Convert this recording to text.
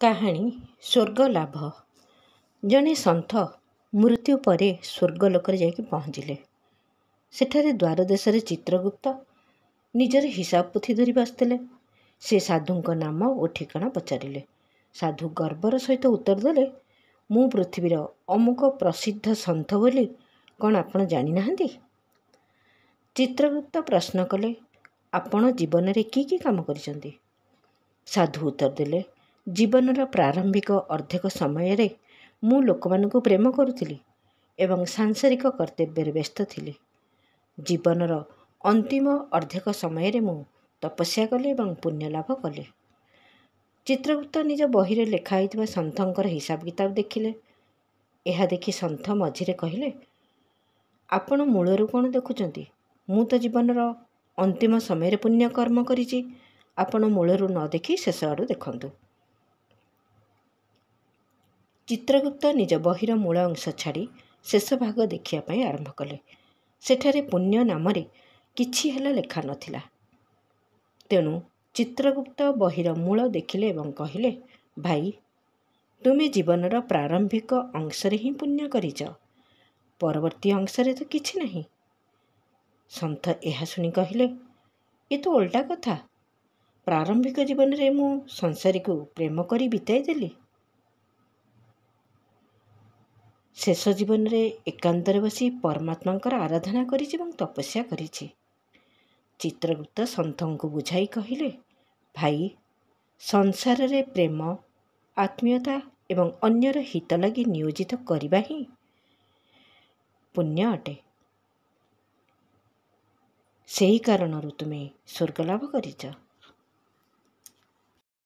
କାହାଣୀ ସ୍ୱର୍ଗ ଲାଭ। ଜଣେ ସନ୍ଥ ମୃତ୍ୟୁ ପରେ ସ୍ୱର୍ଗଲୋକରେ ଯାଇକି ପହଞ୍ଚିଲେ। ସେଠାରେ ଦ୍ୱାରଦେଶରେ ଚିତ୍ରଗୁପ୍ତ ନିଜର ହିସାବ ପୋଥି ଧରି ବସିଥିଲେ। ସେ ସାଧୁଙ୍କ ନାମ ଓ ଠିକଣା ପଚାରିଲେ। ସାଧୁ ଗର୍ବର ସହିତ ଉତ୍ତର ଦେଲେ, ମୁଁ ପୃଥିବୀର ଅମୁକ ପ୍ରସିଦ୍ଧ ସନ୍ଥ ବୋଲି କ'ଣ ଆପଣ ଜାଣିନାହାନ୍ତି? ଚିତ୍ରଗୁପ୍ତ ପ୍ରଶ୍ନ କଲେ, ଆପଣ ଜୀବନରେ କି କାମ କରିଛନ୍ତି? ସାଧୁ ଉତ୍ତର ଦେଲେ, ଜୀବନର ପ୍ରାରମ୍ଭିକ ଅର୍ଦ୍ଧେକ ସମୟରେ ମୁଁ ଲୋକମାନଙ୍କୁ ପ୍ରେମ କରୁଥିଲି ଏବଂ ସାଂସାରିକ କର୍ତ୍ତବ୍ୟରେ ବ୍ୟସ୍ତ ଥିଲି। ଜୀବନର ଅନ୍ତିମ ଅର୍ଦ୍ଧେକ ସମୟରେ ମୁଁ ତପସ୍ୟା କଲି ଏବଂ ପୁଣ୍ୟ ଲାଭ କଲି। ଚିତ୍ରଗୁପ୍ତ ନିଜ ବହିରେ ଲେଖା ହୋଇଥିବା ସନ୍ଥଙ୍କର ହିସାବ କିତାବ ଦେଖିଲେ। ଏହା ଦେଖି ସନ୍ଥ ମଝିରେ କହିଲେ, ଆପଣ ମୂଳରୁ କ'ଣ ଦେଖୁଛନ୍ତି? ମୁଁ ତ ଜୀବନର ଅନ୍ତିମ ସମୟରେ ପୁଣ୍ୟ କର୍ମ କରିଛି। ଆପଣ ମୂଳରୁ ନ ଦେଖି ଶେଷ ଆଡ଼ୁ ଦେଖନ୍ତୁ। ଚିତ୍ରଗୁପ୍ତ ନିଜ ବହିର ମୂଳ ଅଂଶ ଛାଡ଼ି ଶେଷ ଭାଗ ଦେଖିବା ପାଇଁ ଆରମ୍ଭ କଲେ। ସେଠାରେ ପୁଣ୍ୟ ନାମରେ କିଛି ହେଲେ ଲେଖା ନଥିଲା। ତେଣୁ ଚିତ୍ରଗୁପ୍ତ ବହିର ମୂଳ ଦେଖିଲେ ଏବଂ କହିଲେ, ଭାଇ, ତୁମେ ଜୀବନର ପ୍ରାରମ୍ଭିକ ଅଂଶରେ ହିଁ ପୁଣ୍ୟ କରିଛ, ପରବର୍ତ୍ତୀ ଅଂଶରେ ତ କିଛି ନାହିଁ। ସନ୍ଥ ଏହା ଶୁଣି କହିଲେ, ଏ ତ ଓଲଟା କଥା। ପ୍ରାରମ୍ଭିକ ଜୀବନରେ ମୁଁ ସଂସାରୀକୁ ପ୍ରେମ କରି ବିତାଇ ଦେଲି। ଶେଷ ଜୀବନରେ ଏକାନ୍ତରେ ବସି ପରମାତ୍ମାଙ୍କର ଆରାଧନା କରିଛି ଏବଂ ତପସ୍ୟା କରିଛି। ଚିତ୍ରଗୁପ୍ତ ସନ୍ଥଙ୍କୁ ବୁଝାଇ କହିଲେ, ଭାଇ, ସଂସାରରେ ପ୍ରେମ, ଆତ୍ମୀୟତା ଏବଂ ଅନ୍ୟର ହିତ ଲାଗି ନିୟୋଜିତ କରିବା ହିଁ ପୁଣ୍ୟ ଅଟେ। ସେହି କାରଣରୁ ତୁମେ ସ୍ୱର୍ଗ ଲାଭ କରିଛ।